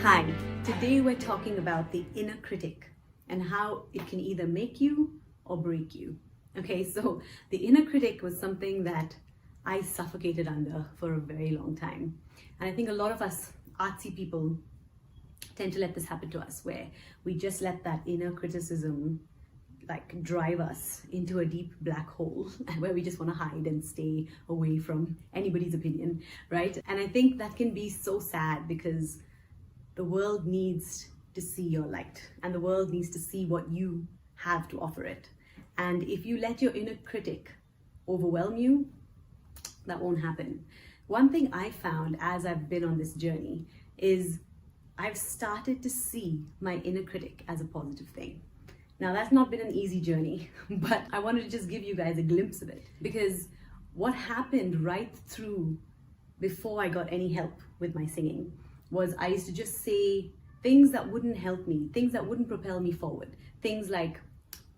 Hi, today we're talking about the inner critic and how it can either make you or break you. Okay, so the inner critic was something that I suffocated under for a very long time. And I think a lot of us artsy people tend to let this happen to us, where we just let that inner criticism like drive us into a deep black hole where we just want to hide and stay away from anybody's opinion, right? And I think that can be so sad because the world needs to see your light and the world needs to see what you have to offer it. And if you let your inner critic overwhelm you, that won't happen. One thing I found as I've been on this journey is I've started to see my inner critic as a positive thing. Now, that's not been an easy journey, but I wanted to just give you guys a glimpse of it, because what happened right through before I got any help with my singing was I used to just say things that wouldn't help me, things that wouldn't propel me forward. Things like,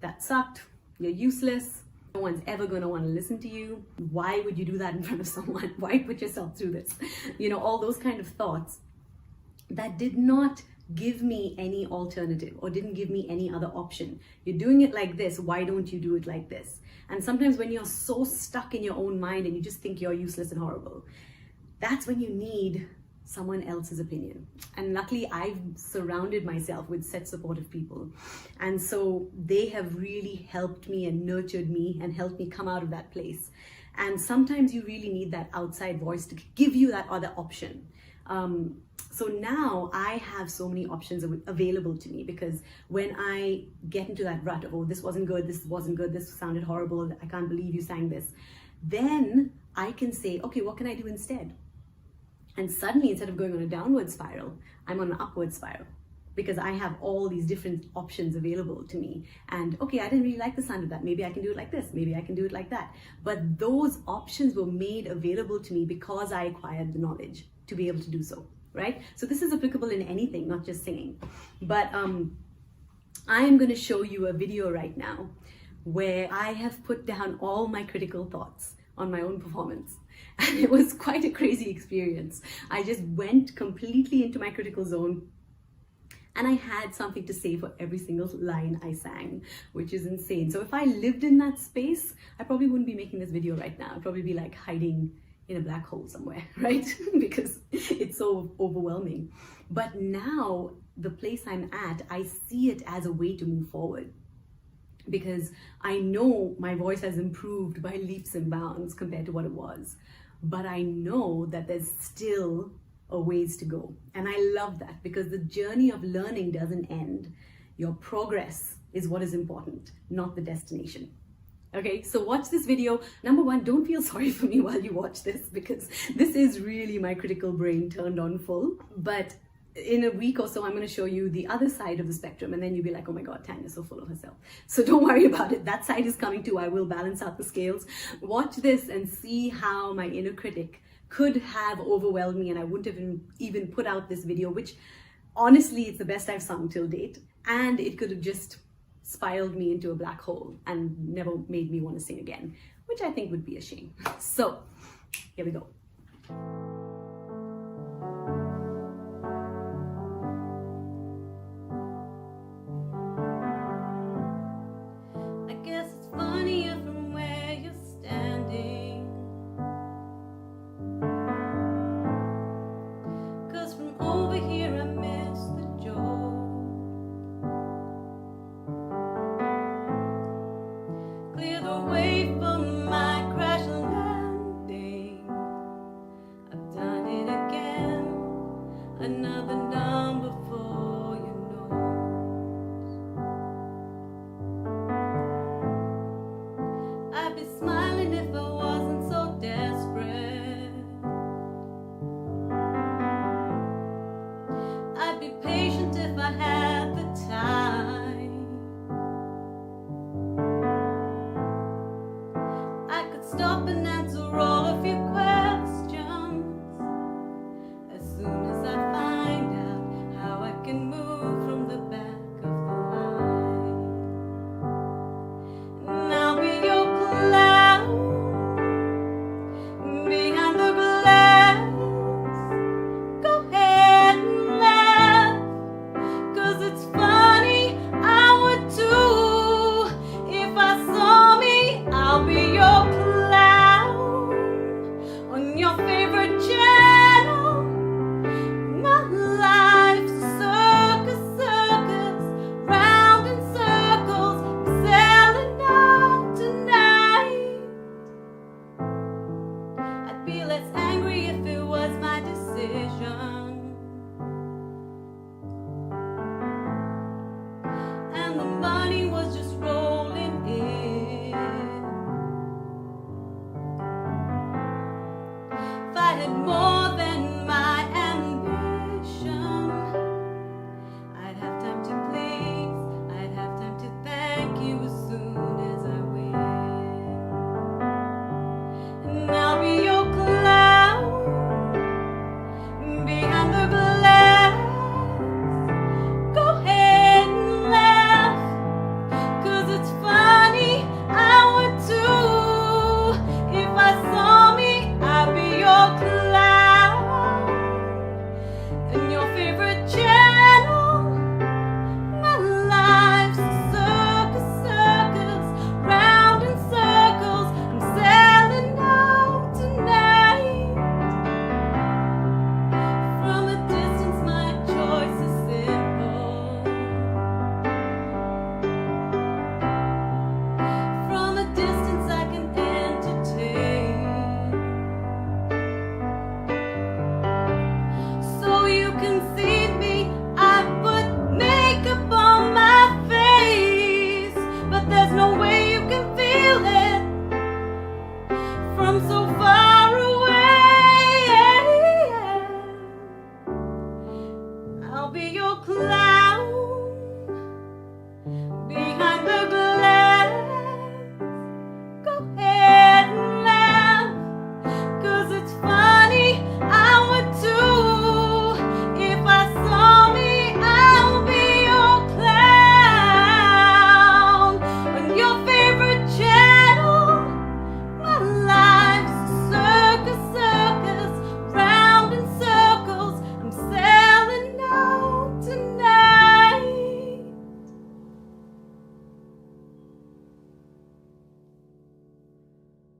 that sucked, you're useless, no one's ever gonna wanna listen to you. Why would you do that in front of someone? Why put yourself through this? All those kind of thoughts that did not give me any alternative or didn't give me any other option. You're doing it like this, why don't you do it like this? And sometimes when you're so stuck in your own mind and you just think you're useless and horrible, that's when you need someone else's opinion. And luckily I've surrounded myself with such supportive people. And so they have really helped me and nurtured me and helped me come out of that place. And sometimes you really need that outside voice to give you that other option. So now I have so many options available to me, because when I get into that rut of, oh, this wasn't good, this sounded horrible, I can't believe you sang this, then I can say, okay, what can I do instead? And suddenly, instead of going on a downward spiral, I'm on an upward spiral, because I have all these different options available to me. And okay, I didn't really like the sound of that. Maybe I can do it like this. Maybe I can do it like that. But those options were made available to me because I acquired the knowledge to be able to do so, right? So this is applicable in anything, not just singing. But I am going to show you a video right now where I have put down all my critical thoughts on my own performance. And it was quite a crazy experience. I just went completely into my critical zone, and I had something to say for every single line I sang, which is insane. So if I lived in that space, I probably wouldn't be making this video right now. I'd probably be like hiding in a black hole somewhere, right? Because it's so overwhelming. But now, the place I'm at, I see it as a way to move forward, because I know my voice has improved by leaps and bounds compared to what it was. But I know that there's still a ways to go. And I love that, because the journey of learning doesn't end. Your progress is what is important, not the destination. Okay, so watch this video. Number one, don't feel sorry for me while you watch this, because this is really my critical brain turned on full. But in a week or so, I'm going to show you the other side of the spectrum, and then you'll be like, oh my God, Tanya's so full of herself. So don't worry about it. That side is coming too. I will balance out the scales. Watch this and see how my inner critic could have overwhelmed me, and I wouldn't have even put out this video, which honestly, it's the best I've sung till date. And it could have just spiraled me into a black hole and never made me want to sing again, which I think would be a shame. So here we go. I guess it's funnier from where you're standing, 'cause from over here I miss the joy. Clear the way for my crash landing. I've can see me. I put makeup on my face, but there's no way you can feel it from so far away. I'll be your cloud.